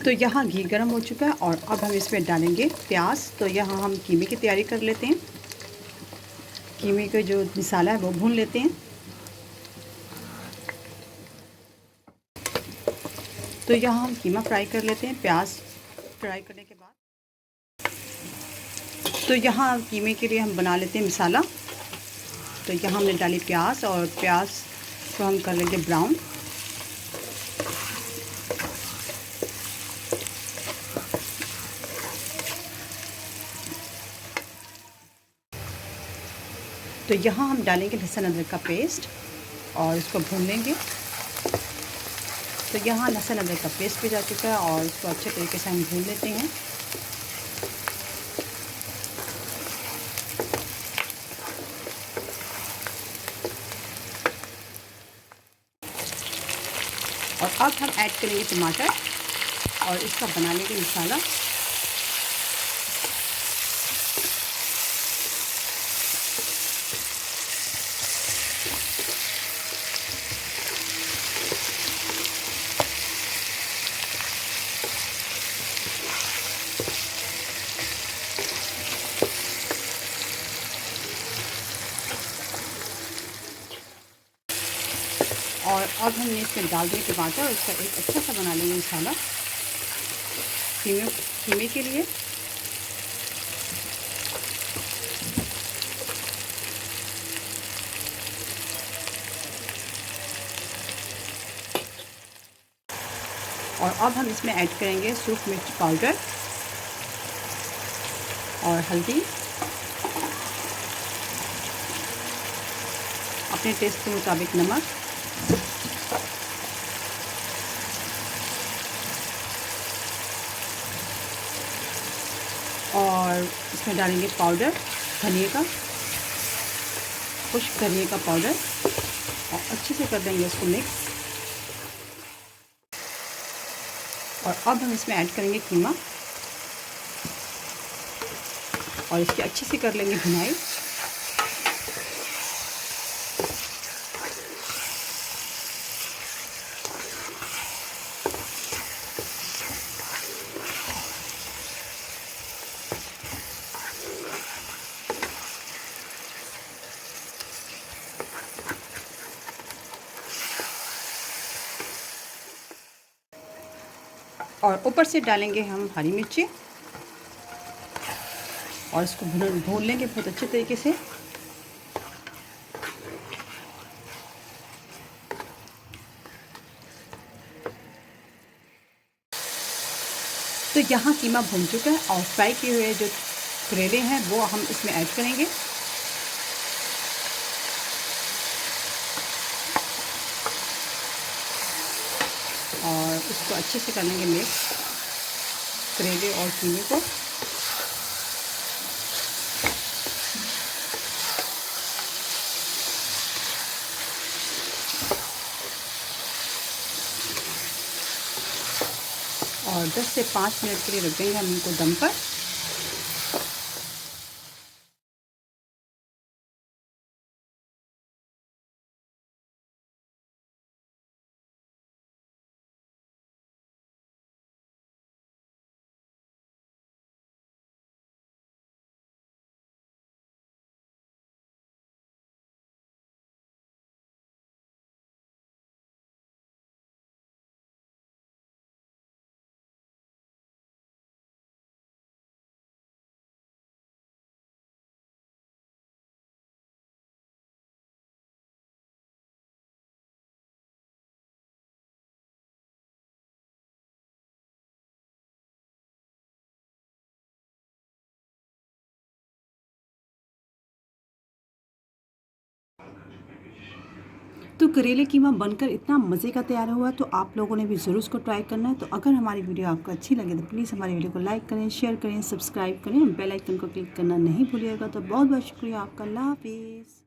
तो यहाँ घी गर्म हो चुका है और अब हम इसमें डालेंगे प्याज। तो यहाँ हम कीमे की तैयारी कर लेते हैं। कीमे का जो मसाला है वो भून लेते हैं। तो यहाँ हम कीमा फ्राई कर लेते हैं। प्याज फ्राई करने के बाद तो यहाँ कीमे के लिए हम बना लेते हैं मसाला। तो यहाँ हमने डाली प्याज और प्याज को हम कर लेंगे ब्राउन। तो यहाँ हम डालेंगे लहसुन अदरक का पेस्ट और इसको भून लेंगे। तो यहाँ लहसुन अदरक का पेस्ट भी जा चुका है और इसको अच्छे तरीके से हम भून लेते हैं। और अब हम ऐड करेंगे टमाटर और इसका बना लेंगे मसाला। और अब हमने इसमें डाल दिए टमाटर और इसका एक अच्छा सा बना लेंगे मसाला कीमे के लिए। और अब हम इसमें ऐड करेंगे सूखी मिर्च पाउडर और हल्दी अपने टेस्ट के मुताबिक, नमक और इसमें डालेंगे पाउडर धनिए का, खुश्क धनिए का पाउडर और अच्छे से कर देंगे इसको मिक्स। और अब हम इसमें ऐड करेंगे कीमा और इसकी अच्छे से कर लेंगे भुनाई। और ऊपर से डालेंगे हम हरी मिर्ची और इसको भून लेंगे बहुत अच्छे तरीके से। तो यहाँ कीमा भून चुका है और फ्राई किए हुए जो करेले हैं वो हम इसमें ऐड करेंगे। और इसको अच्छे से कर लेंगे मिक्स करेले और कीमे को। और 10 से 5 मिनट के लिए रख देंगे हम इनको दम पर। तो करेले कीमा बनकर इतना मज़े का तैयार हुआ, तो आप लोगों ने भी ज़रूर उसको ट्राई करना है। तो अगर हमारी वीडियो आपको अच्छी लगे तो प्लीज़ हमारी वीडियो को लाइक करें, शेयर करें, सब्सक्राइब करें, बेल आइकन को क्लिक करना नहीं भूलिएगा। तो बहुत बहुत शुक्रिया आपका। अल्लाह हाफिज़।